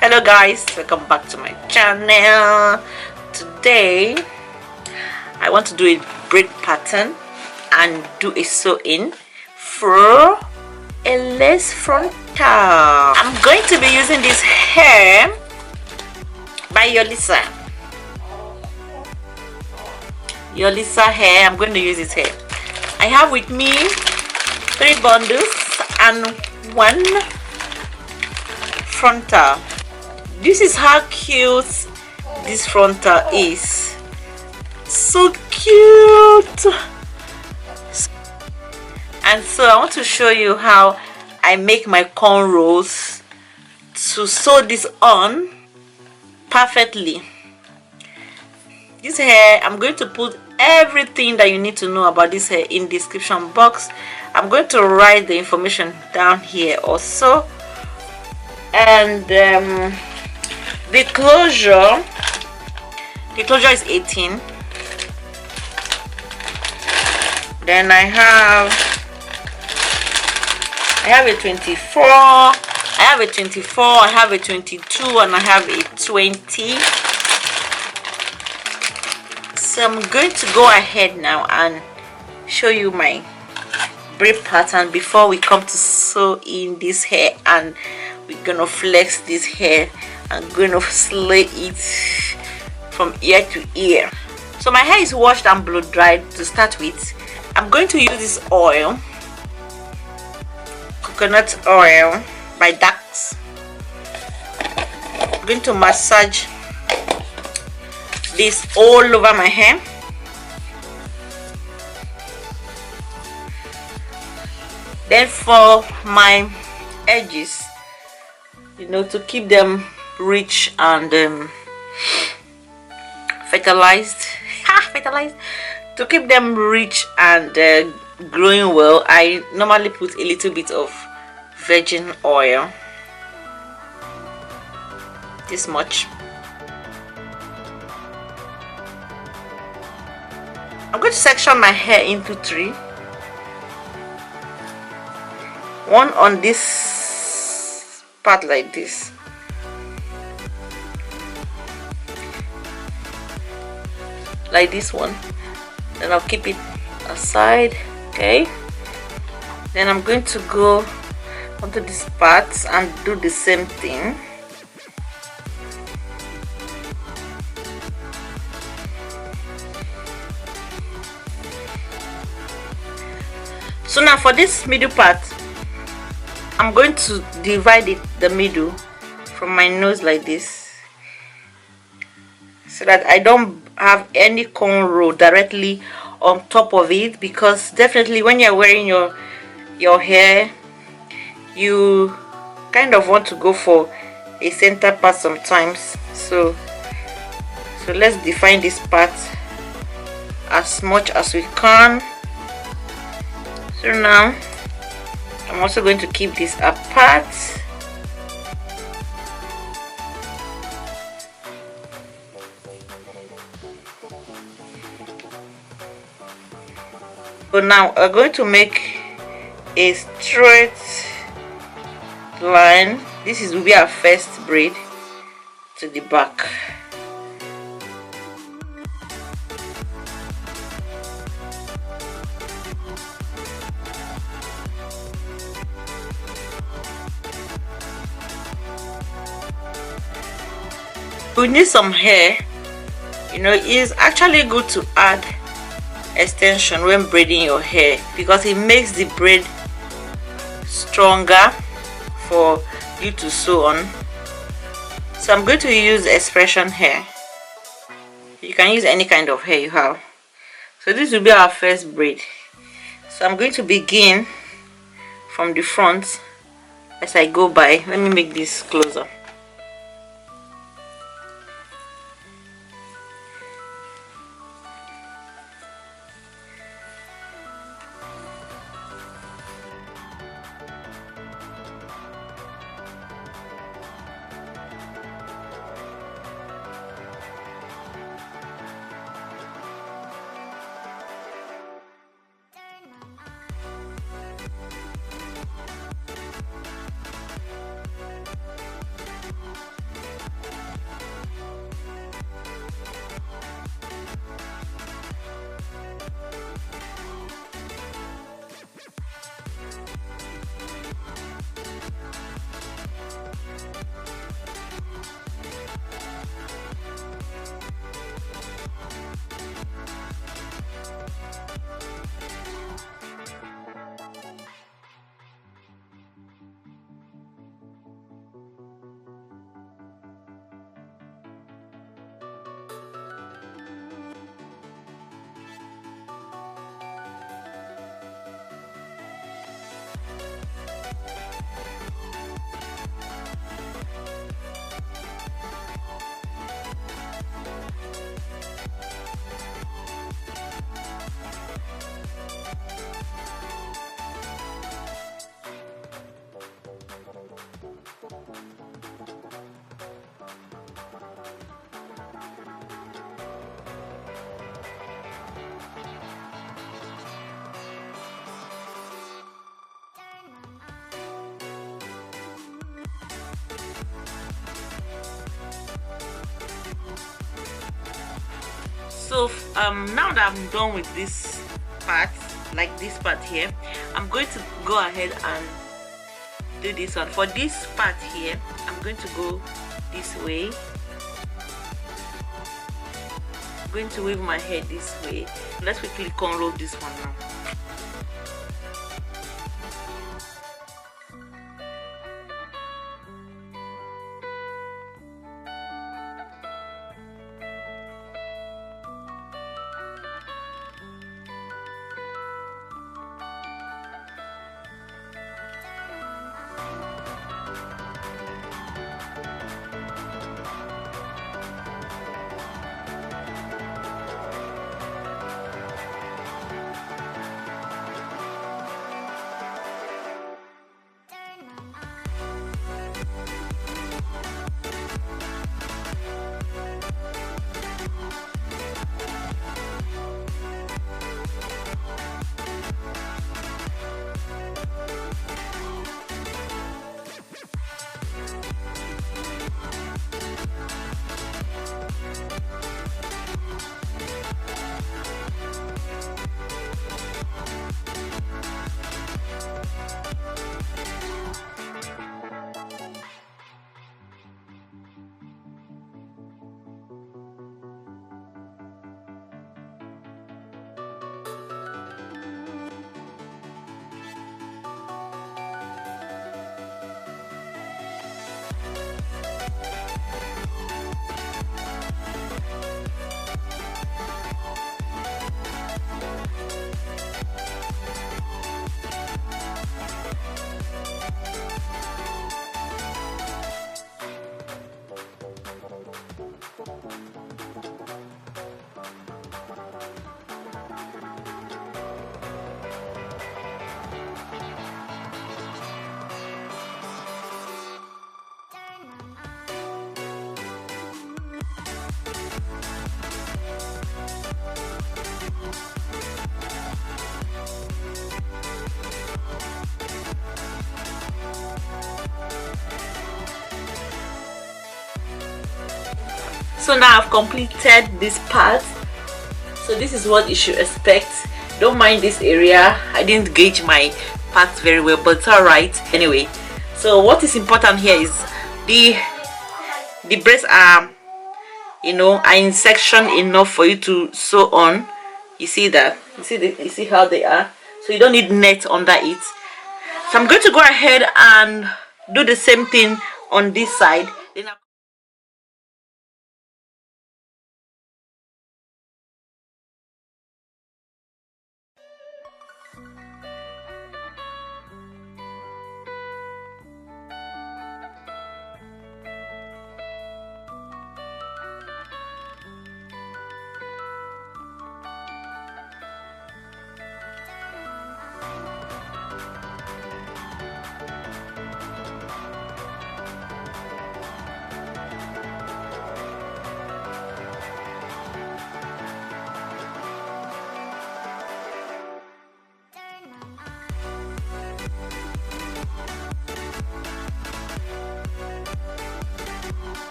Hello guys, welcome back to my channel. Today I want to do a braid pattern and do a sew-in for a lace frontal. I'm going to be using this hair by Yolissa hair. I'm going to use this hair. I have with me 3 bundles and 1 frontal. This is how cute this frontal is. So cute. And so I want to show you how I make my cornrows to sew this on perfectly. This hair, I'm going to put everything that you need to know about this hair in the description box. I'm going to write the information down here also. And the closure is 18. Then I have a 24, I have a 24, I have a 22, and I have a 20. So I'm going to go ahead now and show you my braid pattern before we come to sew in this hair, and we're gonna flex this hair and gonna slay it from ear to ear. So my hair is washed and blow dried to start with. I'm going to use this oil, coconut oil by Dax. I'm going to massage this all over my hair. Then for my edges, you know, to keep them rich and fertilized, to keep them rich and growing well, I normally put a little bit of virgin oil, this much. I'm going to section my hair into 3. 1 on this part like this, like this one. Then I'll keep it aside. Okay, then I'm going to go onto this part and do the same thing. So now for this middle part, I'm going to divide the middle from my nose like this, so that I don't have any cornrow directly on top of it, because definitely when you're wearing your hair, you kind of want to go for a center part sometimes. So let's define this part as much as we can. So now I'm also going to keep this apart. So now we're going to make a straight line. This will be our first braid to the back. We need some hair. You know, it's actually good to add extension when braiding your hair, because it makes the braid stronger for you to sew on. So I'm going to use expression hair. You can use any kind of hair you have. So this will be our first braid. So I'm going to begin from the front as I go by. Let me make this closer. So now that I'm done with this part, like this part here, I'm going to go ahead and do this one. For this part here, I'm going to go this way. I'm going to wave my hair this way. Let's quickly cornrow this one now. So now I've completed this part. So this is what you should expect. Don't mind this area. I didn't gauge my parts very well, but it's alright anyway. So what is important here is the braids are, you know, are in section enough for you to sew on. You see that? You see how they are? So you don't need net under it. So I'm going to go ahead and do the same thing on this side. Then